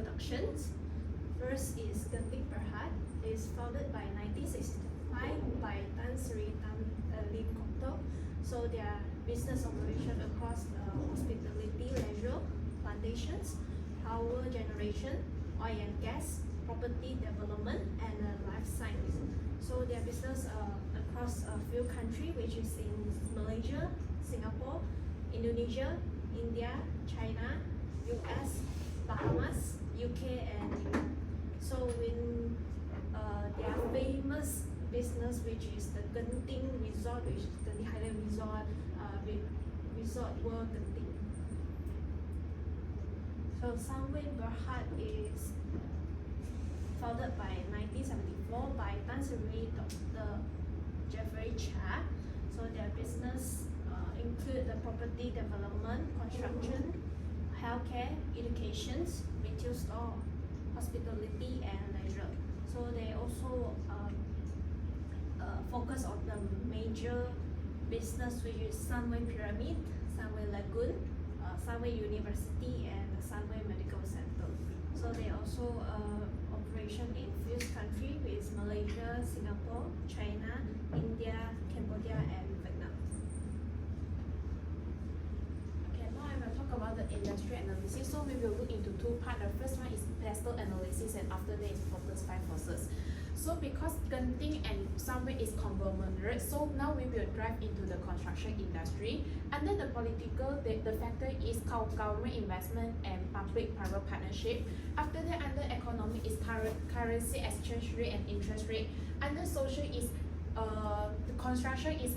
introductions. First is Genting Berhad. It is founded by 1965 by Tan Sri Lim Kokto. So their business operation across hospitality, leisure, plantations, power generation, oil and gas, property development, and life science. So their business across a few countries, which is in Malaysia, Singapore, Indonesia, India, China, US, Bahamas, UK, and Europe. So in their famous business, which is the Genting Resort, which is the Highland Resort, Resort World Genting. So Sunway Berhad is founded by 1974 by Tan Sri Dr. Jeffrey Cha. So their business include the property development, construction, healthcare, education, retail store, hospitality, and leisure. So they also focus on the major business, which is Sunway Pyramid, Sunway Lagoon, Sunway University, and the Sunway Medical Center. So they also operation in few countries with Malaysia, Singapore, China, India, Cambodia, and Vietnam. Okay, now I will talk about the industry analysis. So we will look into two parts. The first one is pestle analysis, and after that is Porter's 5 forces. So because Genting and Sunway is conglomerate, so now we will dive into the construction industry. Under the political, the factor is government investment and public-private partnership. After that, under economy is currency exchange rate and interest rate. Under social is the construction is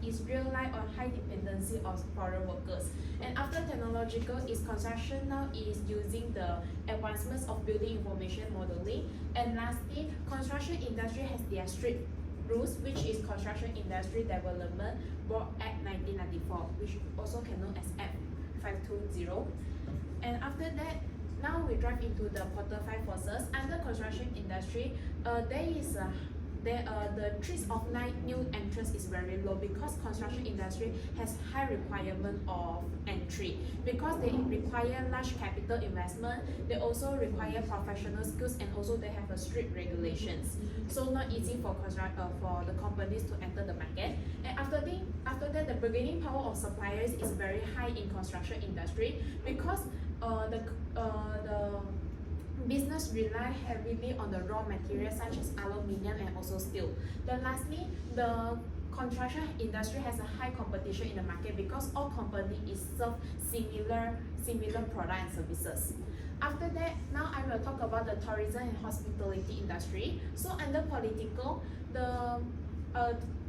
is rely on high dependency of foreign workers. And after technological is construction now is using the advancements of building information modeling. And lastly, construction industry has their strict rules, which is Construction Industry Development Board Act 1994, which also can known as Act 520. And after that, now we dive into the Porter 5 forces. Under construction industry, the threat of new entrants is very low because construction industry has high requirement of entry because they require large capital investment. They also require professional skills, and also they have a strict regulations. So not easy for the companies to enter the market. And after that, the bargaining power of suppliers is very high in construction industry because the business rely heavily on the raw materials such as aluminium and also steel. Then lastly, the construction industry has a high competition in the market because all companies serve similar product and services. After that, now I will talk about the tourism and hospitality industry. So under political, the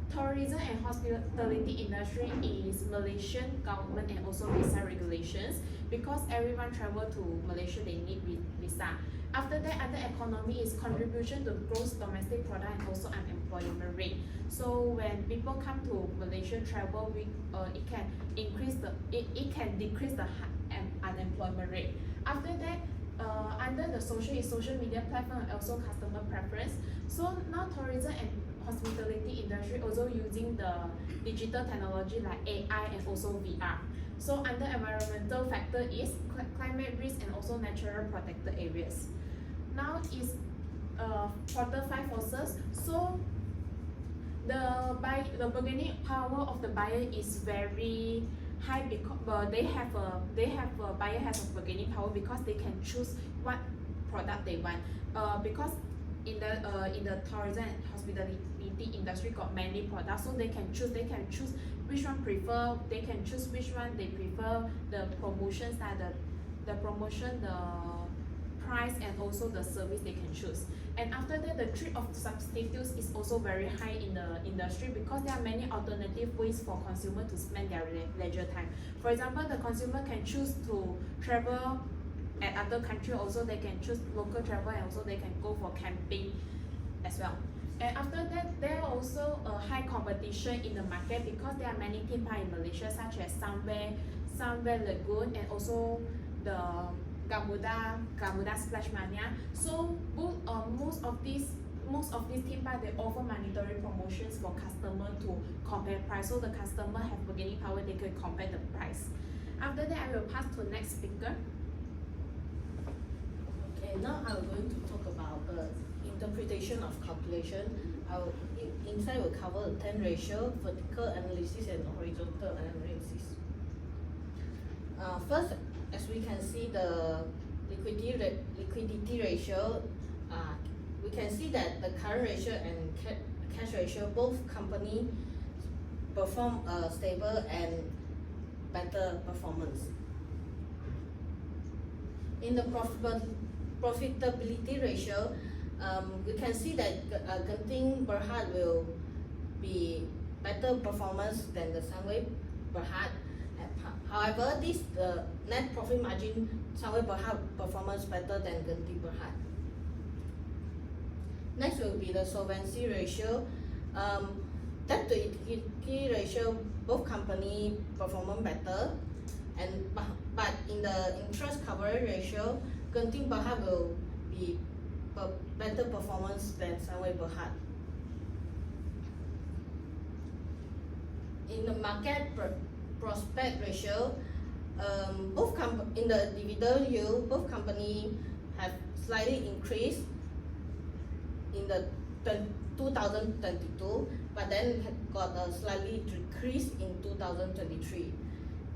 tourism and hospitality industry is Malaysian government and also visa regulations because everyone travel to Malaysia, they need visa. After that, under economy is contribution to gross domestic product and also unemployment rate. So when people come to Malaysia travel, it can decrease the unemployment rate. After that, under the social is social media platform and also customer preference. So now tourism and hospitality industry also using the digital technology like AI and also VR. So under environmental factor is climate risk and also natural protected areas. Now is Porter 5 forces. So the bargaining power of the buyer is very high because they have a buyer has a bargaining power because they can choose what product they want. Because in the tourism and hospitality industry got many products, so they can choose which one prefer. They can choose which one they prefer. The promotions that the promotion, the price, and also the service they can choose. And after that, the trade of substitutes is also very high in the industry because there are many alternative ways for consumer to spend their leisure time. For example, the consumer can choose to travel at other country, also they can choose local travel, and also they can go for camping as well. And after that, there are also a high competition in the market because there are many theme parks in Malaysia such as Sunway Lagoon, and also the Gamuda Splash Mania. So most of these theme parks, they offer mandatory promotions for customer to compare price. So the customer have bargaining power, they can compare the price. After that, I will pass to next speaker. now I'm going to talk about the interpretation of calculation. Inside will cover the 10 ratio, vertical analysis, and horizontal analysis. First, as we can see the liquidity ratio, we can see that the current ratio and cash ratio, both company perform a stable and better performance. In the profitability ratio, we can see that Genting Berhad will be better performance than the Sunway Berhad. However, the net profit margin, Sunway Berhad performance better than Genting Berhad. Next will be the solvency ratio. Debt to equity ratio, both company performance better, but in the interest coverage ratio, Genting Berhad will be better performance than Sunway Berhad. In the market prospect ratio, in the dividend yield, both company have slightly increased in the 2022, but then got a slightly decrease in 2023.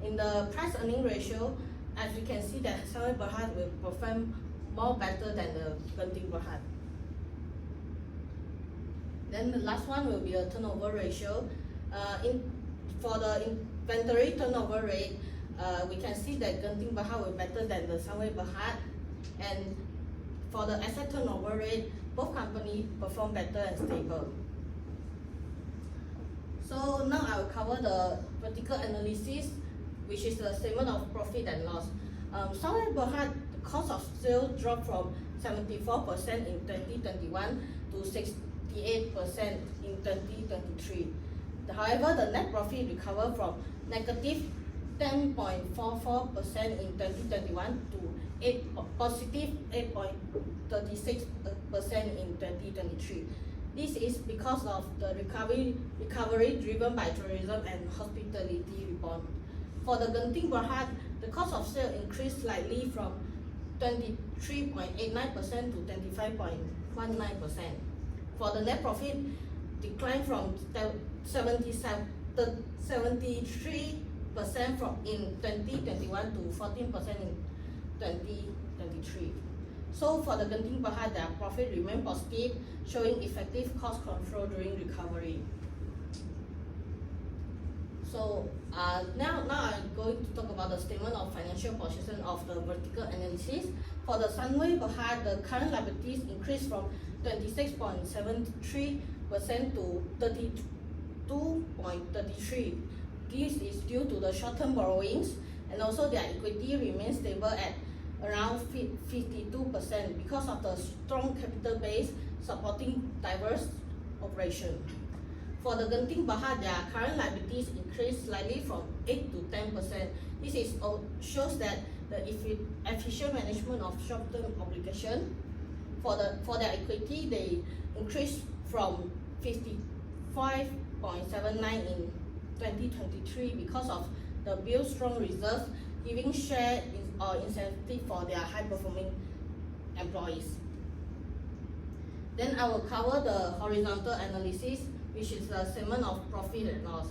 In the price earning ratio, as we can see that Sunway Berhad will perform more better than the Genting Berhad. Then the last one will be the turnover ratio. For the inventory turnover rate, we can see that Genting Berhad will better than the Sunway Berhad, and for the asset turnover rate, both companies perform better and stable. So now I will cover the vertical analysis, which is the statement of profit and loss. Sunway Berhad, the cost of sales dropped from 74% in 2021 to 68% in 2023. However, the net profit recovered from negative 10.44% in 2021 to positive 8.36% in 2023. This is because of the recovery driven by tourism and hospitality rebound. For the Genting Berhad, the cost of sale increased slightly from 23.89% to 25.19%. For the net profit, declined from 73% in 2021 to 14% in 2023. So for the Genting Berhad, their profit remained positive, showing effective cost control during recovery. So now I'm going to talk about the statement of financial position of the vertical analysis. For the Sunway Berhad, the current liabilities increased from 26.73% to 32.33%. This is due to the short-term borrowings, and also their equity remains stable at around 52% because of the strong capital base supporting diverse operation. For the Genting Berhad, their current liabilities increased slightly from 8 to 10%. This shows that the efficient management of short-term obligation. For their equity, they increased from 55.79 in 2023 because of the build strong reserve, giving share or incentive for their high-performing employees. Then I will cover the horizontal analysis, which is the statement of profit and loss.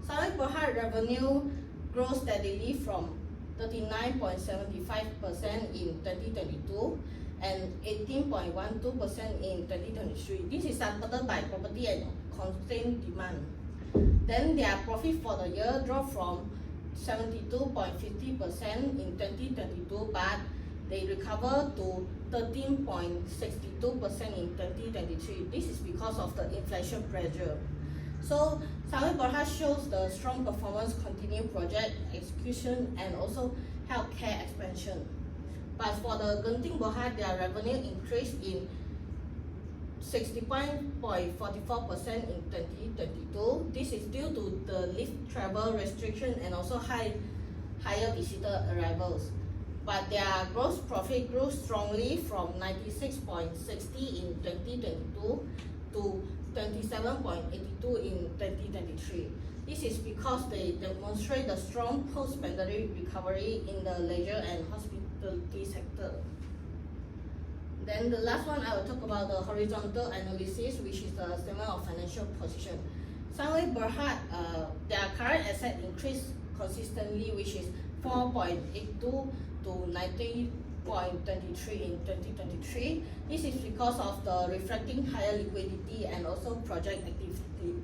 Sunway Berhad revenue grows steadily from 39.75% in 2022 and 18.12% in 2023. This is supported by property and constant demand. Then their profit for the year dropped from 72.50% in 2022, but they recovered to 13.62% in 2023. This is because of the inflation pressure. So Sunway Berhad shows the strong performance, continued project execution, and also healthcare expansion. But for the Genting Berhad, their revenue increased in 60.44% in 2022. This is due to the lift travel restriction and also higher visitor arrivals. But their gross profit grew strongly from 96.60 in 2022 to 27.82 in 2023. This is because they demonstrate the strong post-pandemic recovery in the leisure and hospitality sector. Then the last one, I will talk about the horizontal analysis, which is the statement of financial position. Sunway Berhad, their current asset increased consistently, which is 4.82 to 90.23 in 2023. This is because of the reflecting higher liquidity and also project activity.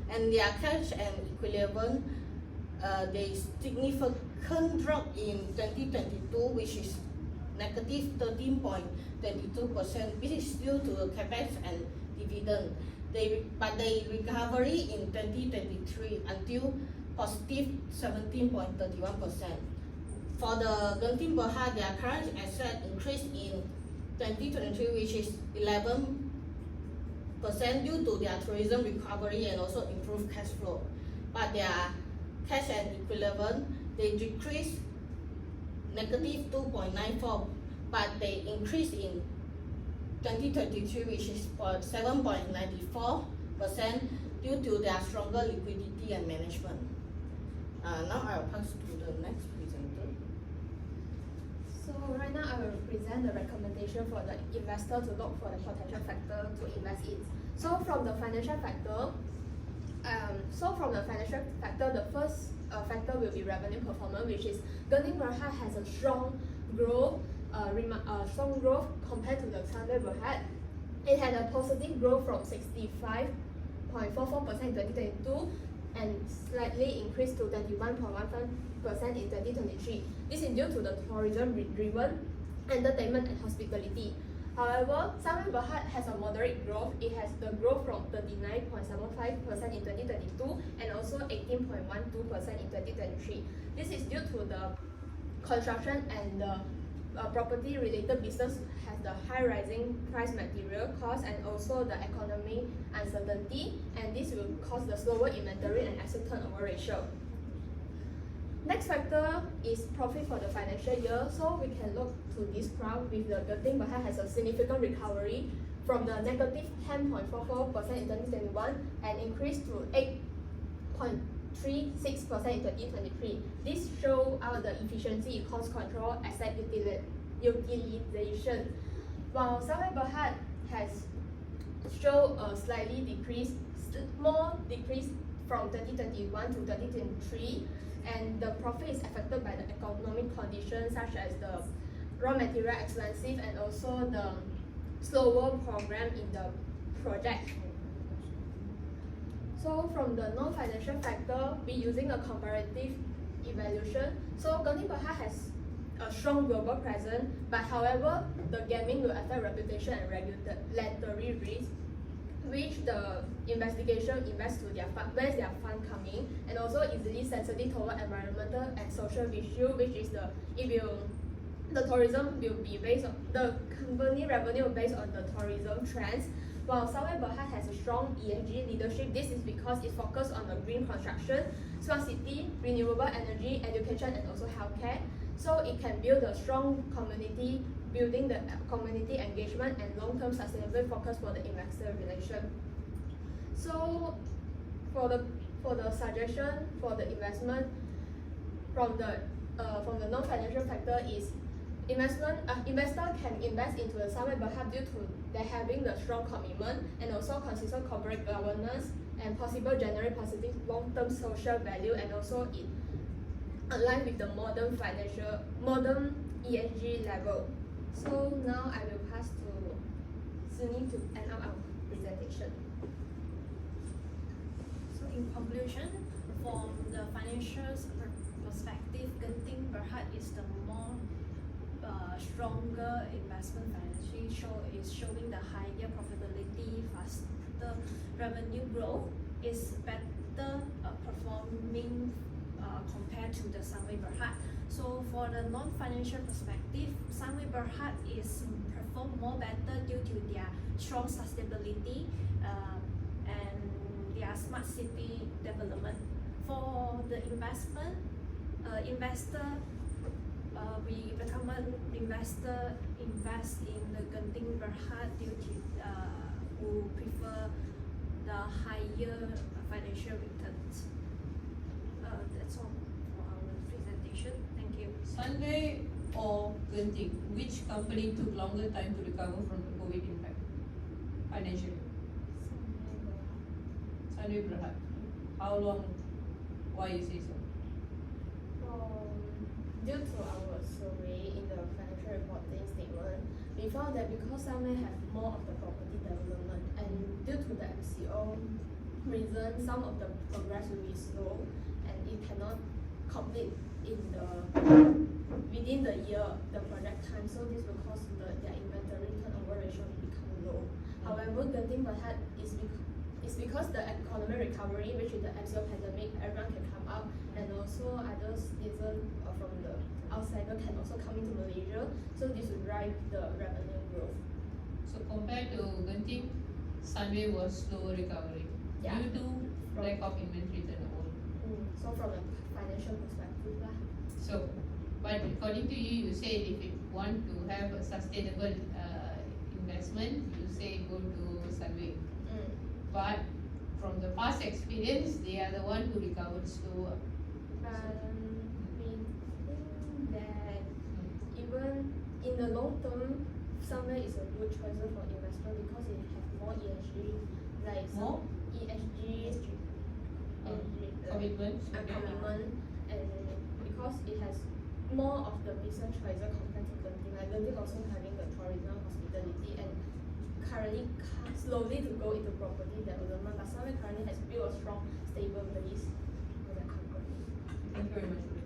And their cash and equivalent, there is significant drop in 2022, which is negative 13.22%. This is due to the capex and dividend. But they recovery in 2023 until positive 17.31%. For the Genting Berhad, their current asset increased in 2023, which is 11% due to their tourism recovery and also improved cash flow. But their cash and equivalent, they decreased negative 2.94, but they increased in 2023, which is 7.94% due to their stronger liquidity and management. Now I will pass to the next presenter. So right now I will present the recommendation for the investor to look for the potential factor to invest in. So from the financial factor, the first factor will be revenue performance, which is Genting Berhad has a strong growth compared to the Sunway Berhad. It had a positive growth from 65.44% in 2022 and slightly increased to 21.15% in 2023. This is due to the tourism-driven entertainment and hospitality. However, Sunway Berhad has a moderate growth. It has the growth from 39.75% in 2022 and also 18.12% in 2023. This is due to the construction and the property-related business has the high rising price material cost and also the economy uncertainty, and this will cause the slower inventory and asset turnover ratio. Next factor is profit for the financial year. So we can look to this graph with the Genting Berhad has a significant recovery from the negative 10.44% in 2021 and increased to 8.36% in 2023. This shows out the efficiency, cost control, asset utilization. While Sunway Berhad has shown a small decrease from 2021 to 2023, and the profit is affected by the economic conditions such as the raw material expensive and also the slower program in the project. So from the non-financial factor, we using a comparative evaluation. So Genting Berhad has a strong global presence, but however, the gaming will affect reputation and regulatory risk, which the investigation invests to their fund, where's their fund coming, and also easily sensitive toward environmental and social issue, which is the tourism will be based on the company revenue based on the tourism trends. While Sunway Berhad has a strong ESG leadership, this is because it focuses on the green construction, smart city, renewable energy, education, and also healthcare. So it can build a strong community, building the community engagement and long-term sustainable focus for the investor relation. So for the suggestion for the investment from the non-financial factor is investor can invest into the Sunway Berhad due to they having the strong commitment and also consistent corporate governance and possible generate positive long-term social value, and also it align with the modern ESG level. So now I will pass to Sunny to end up our presentation. So in conclusion, from the financial perspective, Genting Berhad is the more stronger investment financially is showing the higher profitability, faster revenue growth, is better performing compared to the Sunway Berhad. So for the non-financial perspective, Sunway Berhad is perform more better due to their strong sustainability and their smart city development. For the investment, we recommend investor invest in the Genting Berhad due to who prefer the higher financial returns. That's all for our presentation. Thank you. Sunday or Genting? Which company took longer time to recover from the COVID impact financially? Sunway Berhad. How long? Why you say so? Due to our survey in the financial reporting statement, we found that because Sunway have more of the property development and due to the MCO reason, some of the progress will be slow and it cannot complete in the within the year the project time. So this will cause their inventory turnover ratio to become low. However, Genting Berhad is because the economic recovery, which is the MCO pandemic, everyone can come out, and also other citizens from the outsider can also come into Malaysia. So this will drive the revenue growth. So compared to Genting, Sunway was slower recovery Yeah. due to lack of inventory turnover. So from a financial perspective lah. So, but according to you, you say if you want to have a sustainable investment, you say go to Sunway. But from the past experience, they are the one who recovered slower. We think that even in the long term, Sunway is a good choice for investment because it has more ESG, like More? ESG Commitment. commitment, and because it has more of the business choices compared to Genting. Like Genting also having the tourism, hospitality, and currently slowly to go into property development. But Sunway currently has built a strong, stable base for the company. Thank you very much.